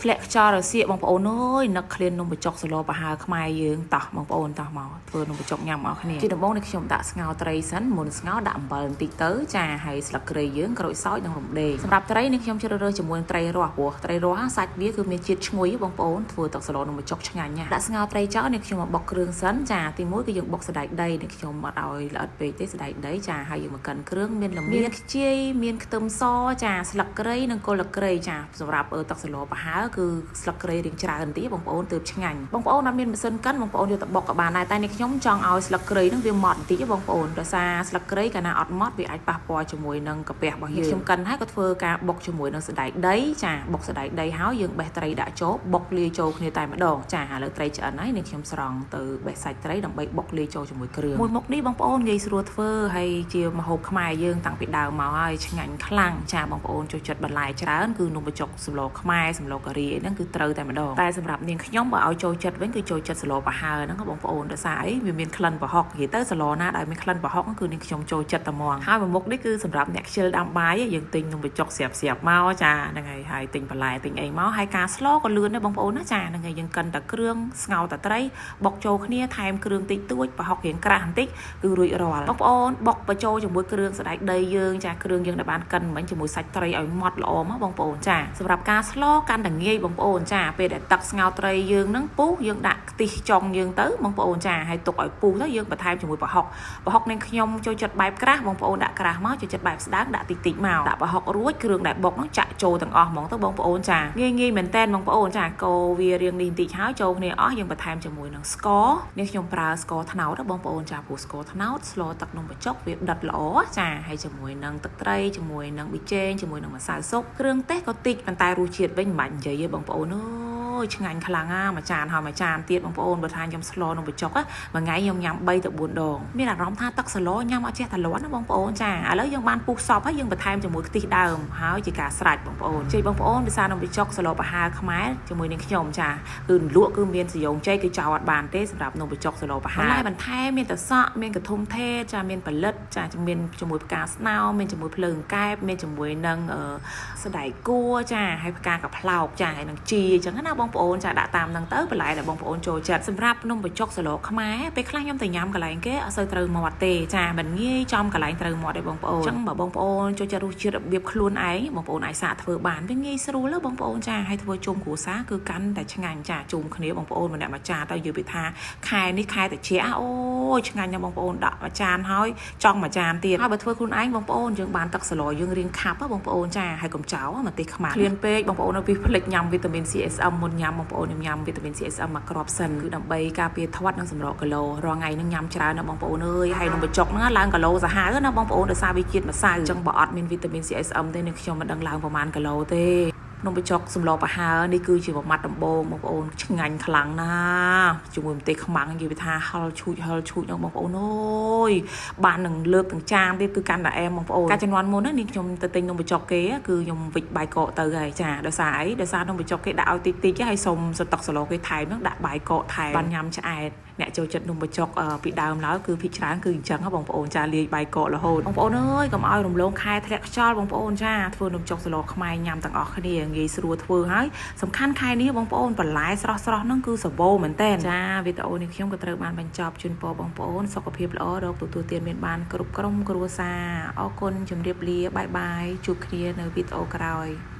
ធ្លាក់ខ្យល់រសៀកបងប្អូនអើយនឹកឃ្លាននំបញ្ចុកសឡប្រហើខ្មែរយើងតោះបងប្អូនតោះមកធ្វើនំបញ្ចុកញ៉ាំអស់គ្នាជាដំបូងនេះខ្ញុំដាក់ស្ងោរត្រីសិនមុនស្ងោរដាក់អំបិលបន្តិចទៅចាហើយស្លឹកគ្រៃយើងក្រូចសើចនិងរំដេងសម្រាប់ត្រីនេះខ្ញុំជ្រើសរើសជាមួយត្រីរស់ព្រោះត្រីរស់សាច់វាគឺមានជាតិឈ្ងុយបងប្អូនធ្វើទឹកសឡនំបញ្ចុកឆ្ងាញ់ណាស់ដាក់ស្ងោរត្រីចោលនេះខ្ញុំមកបុកគ្រឿងសិនចាទី1គឺយើងបុកសណ្តែកដីនេះខ្ញុំអត់ឲ្យល្អិតពេកទេសណ្តែកដីចាហើយយើងមកកិនគ្រឿងមានល្មៀនខ្ជាយមានខ្ទឹមសចាស្លឹកគ្រៃនិងគល់ស្លឹកគ្រៃចាសម្រាប់ទឹកសឡប្រហើគឺស្លឹកគ្រៃរៀងច្រើនតិចបងប្អូនទើបឆ្ងាញ់បងប្អូនអត់មានម៉ាស៊ីនកិនបងប្អូនយកទៅបុកក៏បានដែរតែនេះខ្ញុំចង់ឲ្យស្លឹកគ្រៃនឹងវាម៉ត់បន្តិចបងប្អូនដោយសារស្លឹកគ្រៃកាលណាអត់ម៉ត់វាអាចប៉ះពាល់ជាមួយនឹងកាពះរបស់យើងខ្ញុំកិនហើយក៏ធ្វើការបុកជាមួយនឹងសណ្តែកដីចាបុកសណ្តែកដីហើយយើងបេះត្រីដាក់ចូលបុកលាយចូលគ្នាតែម្ដងចាឥឡូវត្រីឆ្អិនហើយនេះខ្ញុំស្រង់ទៅបេះសាច់ត្រីដើម្បីបុកលាយចូលជាមួយគ្រឿងមួយមុខនេះបងប្អូនងាយស្រួលធ្វើហើយជាម្ហូបខ្មែរយើងតាំងពីដើមមកហើយឆ្ងាញ់ខ្លាំងចាបងប្អូនចូលចិត្តបន្លែច្រើនគឺនំបញ្ចុកសម្លខ្មែរសម្លការីអីហ្នឹងគឺត្រូវតែម្ដងតែសម្រាប់នាងខ្ញុំបើឲ្យចូលចិត្តវិញគឺចូលចិត្តសឡប្រហើហ្នឹងបងប្អូនដោយសារអីវាមានក្លិនប្រហុកនិយាយទៅសឡណាដែលមានក្លិនប្រហុកគឺនាងខ្ញុំចូលចិត្តតែហ្មងហើយមួយមុខនេះគឺសម្រាប់អ្នកខ្ជិលដាំបាយយើងទិញនំបញ្ចុកស្រាប់មកចាហ្នឹងហើយទិញបន្លែទិញអីមកហើយការស្លក៏លឿនដែរបងប្អូនណាចាហ្នឹងហើយយើងកិនតែគ្រឿងស្ងោរតែត្រីបុកចូលគ្នាថែមគ្រឿងតិចតួចប្រហុករៀងក្រាស់បន្តិចគឺរួចរាល់បងប្អូនបុកបញ្ចូលជាមួយគ្រឿងសណ្តែកដីយើងចាគ្រឿងយើងដែលបានកិនមិញជាមួយសាច់ត្រីឲ្យម៉ត់ល្អមកបងប្អូនចាសម្រាប់ការស្លកាន់តែងាយបងប្អូនចាពេលដែលទឹកស្ងោរត្រីយើងហ្នឹងពុះយើងដាក់ខ្ទិះចុងយើងទៅបងប្អូនចាហើយទុកឲ្យពុះទៅយើងបន្ថែមជាមួយប្រហុកនេះខ្ញុំចូលចិត្តបែបក្រាស់បងប្អូនដាក់ក្រាស់មកចូលចិត្តបែបស្ដើងដាក់តិចមកដាក់ប្រហុករួចគ្រឿងដែលបុកហ្នឹងចាក់ចូលទាំងអស់ហ្មងទៅបងប្អូនចាងាយមែនតែនបងប្អូនចាកូរវារៀងនេះបន្តិចហើយចូលគ្នាអស់យើងបន្ថែមជាមួយនឹងស្ករនេះខ្ញុំប្រើស្ករត្នោតបងប្អូនចាព្រោះស្ករត្នោតស្លទឹកនំបញ្ចុកវាដិតល្អចាហើយជាមួយនឹងទឹកត្រីជាមួយនឹងប៊ីចេងជាមួយនឹងម្សៅស៊ុបគ្រឿងទេសក៏តិចប៉ុន្តែរសជាតិវិញមិនបាច់និយាយទេបងប្អូនអើយឆ្ងាញ់ខ្លាំងណាមួយចានហើយមួយចានទៀតបងប្អូនបើថាខ្ញុំស្លនំបញ្ចុកមួយថ្ងៃខ្ញុំញ៉ាំ3ទៅ4ដងមានអារម្មណ៍ថាទឹកស្លញ៉ាំអត់ចេះតែលាន់ណាបងប្អូនចាឥឡូវយើងបានពុះសពហើយយើងបន្ថែមជាមួយខ្ទិះដើមហើយជាការស្រេចបងប្អូនជ័យបងប្អូនភាសានំបញ្ចុកស្លប្រហើខ្មែរជាមួយនឹងខ្ញុំចាគឺលក់គឺមានសយងជ័យគឺចោលអត់បានទេសម្រាប់នំបញ្ចុកស្លប្រហើបន្ថែមមានតសក់មានកធុំថេចាមានផលិតចាមានជាមួយផ្កាស្នោមានជាមួយភ្លើងកែបមានជាមួយនឹងសណ្តែកគួរចាហើយផ្កាកាផ្លោកចាហើយនឹងជីអញ្ចឹងណាបងប្អូនចាដាក់តាមហ្នឹងទៅបន្លែដែលបងប្អូនចូលចិត្តសម្រាប់នំបញ្ចុកស្លខ្មែរពេលខ្លះខ្ញុំទៅញ៉ាំកន្លែងគេអត់សូវត្រូវមាត់ទេចាមិនងាយចំកន្លែងត្រូវមាត់ទេបងប្អូនអញ្ចឹងបើបងប្អូនចូលចិត្តរសជាតិរបៀបខ្លួនឯងបងប្អូនអាចសាកធ្វើបានវាងាយស្រួលបងប្អូនចាហើយធ្វើជុំគ្រួសារគឺកាន់តែឆ្ងាញ់ចាជុំគ្នាបងប្អូនម្នាក់មួយចានទៅនិយាយពីថាខែនេះខែត្រជាក់អូយឆ្ងាញ់ណាស់បងប្អូនដាក់មួយចានហើយចង់មួយចានទៀតហើយបើធ្វើខ្លួនឯងបងប្អូនយើងបានទឹកស្លយើងរៀងខាប់បងប្អូនចាហើយកុំចោលម្ទេសខ្មាំងឃ្លានពេកបងប្អូននៅពីផ្លេចញ៉ាំវីតាមីន CSM មុនញ៉ាំបងប្អូនញ៉ាំវីតាមីន CSM មកគ្រាប់សិនគឺដើម្បីការពារធាត់និងសម្រកគីឡូរាល់ថ្ងៃនឹងញ៉ាំច្រើនណាបងប្អូនអើយហើយនំបញ្ចុកហ្នឹងឡើងគីឡូសាហាវណាបងប្អូនដោយសារវាជាតិម្សៅអញ្ចឹងបើអត់មានវីតាមីន CSM ទេនឹងខ្ញុំមិនដឹងឡើងប្រហែលគីឡូទេនំបញ្ចុកសម្លប្រហើនេះគឺជាប្រមាត់ដំបូងបងប្អូនឆ្ងាញ់ខ្លាំងណាស់ជាមួយម្ទេសខ្មាំងនិយាយថាហឹលឈូចហ្នឹងបងប្អូនអើយបាននឹងលើកទាំងចានទៀតគឺកាន់តែអែមបងប្អូនការជំនាន់មុននេះខ្ញុំទៅទិញនំបញ្ចុកគេគឺខ្ញុំវិចបាយកកទៅហើយចាដោយសារអីដោយសារនំបញ្ចុកគេដាក់ឲ្យតិចហើយសុំសតុកសឡគេថែមហ្នឹងដាក់បាយកកថែមបានញ៉ាំឆ្អែតអ្នកចូលចិត្តនំបញ្ចុកពីដើមឡើយគឺភិកច្រើនគឺអញ្ចឹងបងប្អូនចាលាយបាយកករហូតបងប្អូនអើយកុំឲ្យរំលងខែធ្លាក់ខ្យល់បងប្អូនចាធ្វើនំបញ្ចុកស្លខ្មែរញ៉ាំទាំងអស់គ្នាងាយស្រួលធ្វើហើយសំខាន់ខែនេះបងប្អូនបន្លែស្រស់ហ្នឹងគឺសបោមែនតើចាវីដេអូនេះខ្ញុំក៏ត្រូវបានបញ្ចប់ជូនពរបងប្អូនសុខភាពល្អរកទទួលទានមានបានគ្រប់ក្រុមគ្រួសារអរគុណជម្រាបលាបាយបាយជួបគ្នានៅវីដេអូក្រោយ